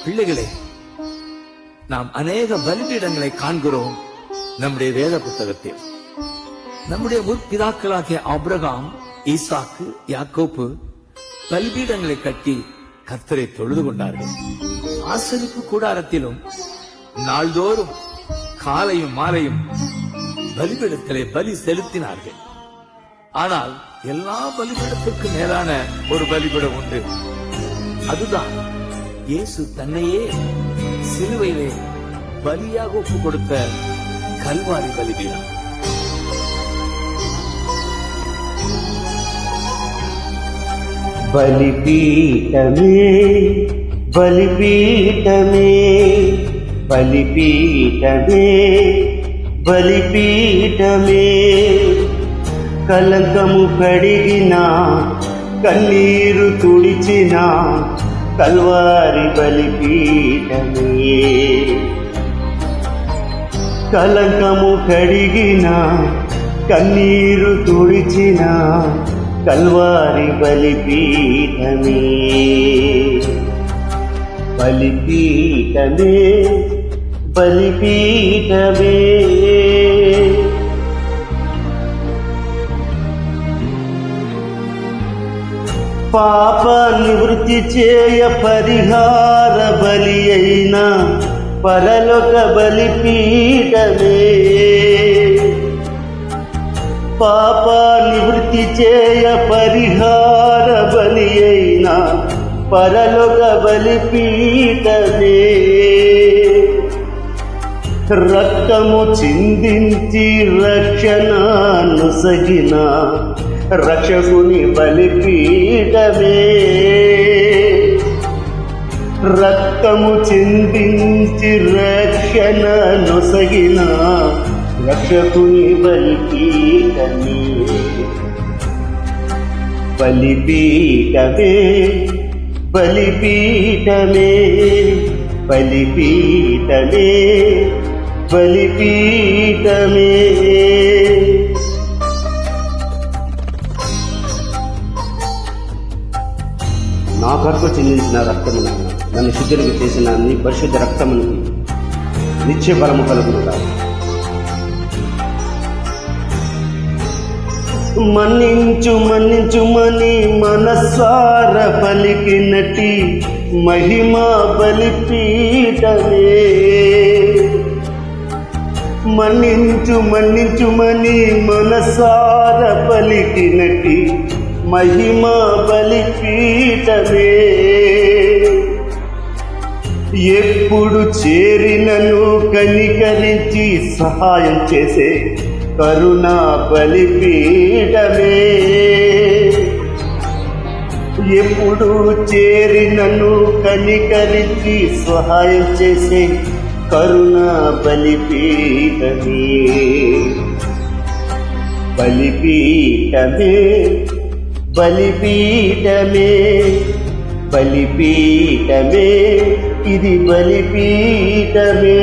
பிள்ளைகளே, நாம் அநேக பலிபீடங்களை காண்கிறோம் நம்முடைய வேத புத்தகத்தில். நம்முடைய முற்பிதாக்களாகிய ஆபிரகாம், ஈசாக்கு, யாக்கோப்பு பலிபீடங்களை கட்டி கர்த்தரை தொழுது கொண்டார்கள். ஆசரிப்பு கூடாரத்திலும் நாள்தோறும் காலையும் மாலையும் பலிபீடத்திலே பலி செலுத்தினார்கள். ஆனால் எல்லா பலிபீடத்திற்கு மேலான ஒரு பலிபீடம் உண்டு. அதுதான் இயேசு தன்னையே சிலுவையிலே பலியாக ஒப்பு கொடுத்த கல்வாரி பலிபீடம். బలిపీఠమే బలిపీఠమే బలిపీఠమే బలిపీఠమే కలంకము కడిగిన కన్నీరు తుడిచిన కల్వారి బలిపీఠమే. కలంకము కడిగిన కన్నీరు తుడిచిన కల్వారి బలిపీఠమే. బలిపీఠమే బలిపీఠమే. పాప నివృత్తి చేయ పరిహార బలి అయిన పరలోక బలిపీఠమే. పాప నివృత్తి చేయ పరిహార బలి అయిన పరలోక బలిపీఠమే. రక్తము చిందించి రక్షణను సగిన రక్షకుని బలిపీఠమే. రక్తము చిందించి రక్షణను సగిన రక్షకుని బలిపీఠమే. బలిపీఠమే బలిపీఠమే బలిపీఠమే బలిపీఠమే. నా కొరకు చెందించిన రక్తము నన్ను శుద్ధులకు చేసిన నీ పరిశుద్ధ రక్తమునికి నిత్య బలము కలుగునుగా. మన్నించు మన్నించుమని మనసార పలికినటి మహిమా బలిపీఠమే. మన్నించు మన్నించుమని మనసార పలికినటి మహిమా బలిపీఠమే. ఎప్పుడు చేరినను కనికరించి సహాయం చేసే కరుణా బలిపీఠమే. ఎప్పుడు చేరినను కనికరించి సహాయం చేసే కరుణా బలిపీఠమే. బలిపీఠమే బలిపీఠమే బలిపీఠమే ఇది బలిపీఠమే.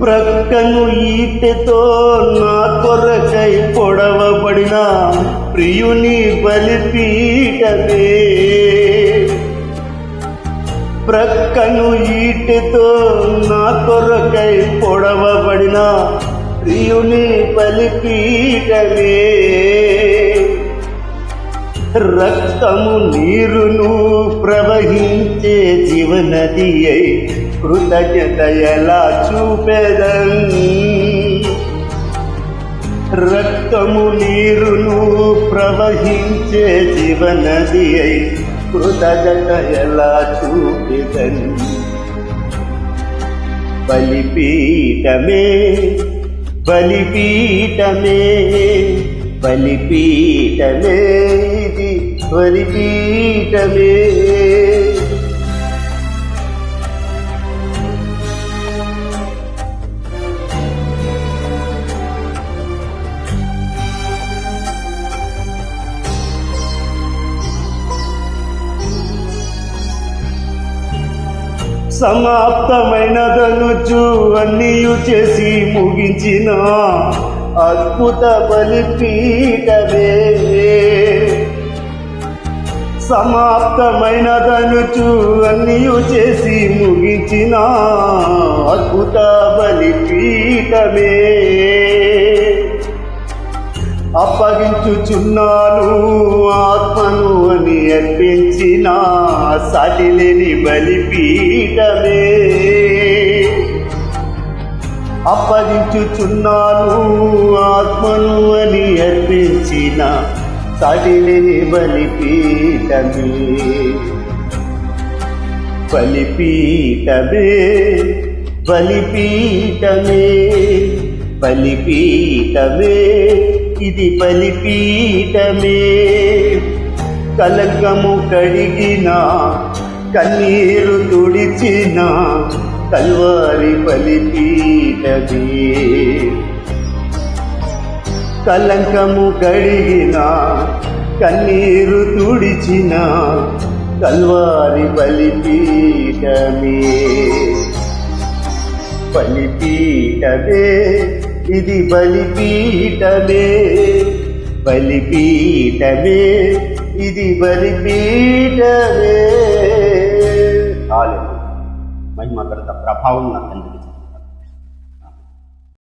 ప్రక్కను ఈటెతో నా కొరకై పొడవబడిన ప్రియుని బలిపీఠమే. ప్రక్కను ఈటెతో నా కొరకై పొడవబడిన ప్రియుని బలిపీఠమే. రక్తము నీరును ప్రవహించే జీవనది అయి కృతజ్ఞత ఎలా చూపెదన్. రక్తము నీరును ప్రవహించే జీవనది అయి కృతజ్ఞత ఎలా చూపెదన్. బలిపీఠమే బలిపీఠమే బలిపీఠమే ఇది బలిపీఠమే. సమాప్తమైనదనుచు అన్నీయు చేసి ముగించిన అద్భుత బలిపీఠమే. సమాప్తమైనదనుచు అన్నీయు చేసి ముగించిన అద్భుత బలిపీఠమే. అప్పగించుచున్నాను ఆత్మను అని అర్పించిన సాటిలేని బలిపీఠమే. అప్పగించుచున్నాను ఆత్మను అని అర్పించిన సాటిలేని బలిపీఠమే. బలిపీఠమే బలిపీఠమే బలిపీఠమే ఇది బలిపీఠమే. కలంకము కడిగిన కన్నీరు తుడిచిన కల్వారి బలిపీఠమే. కలంకము కడిగిన కన్నీరు తుడిచిన కల్వారి బలిపీఠమే. బలిపీఠమే ఇది బలిపీఠమే. బలిపీఠమే ఇది బలిపీఠమే. మహిమ ఘనత ప్రభావం నా తండ్రికి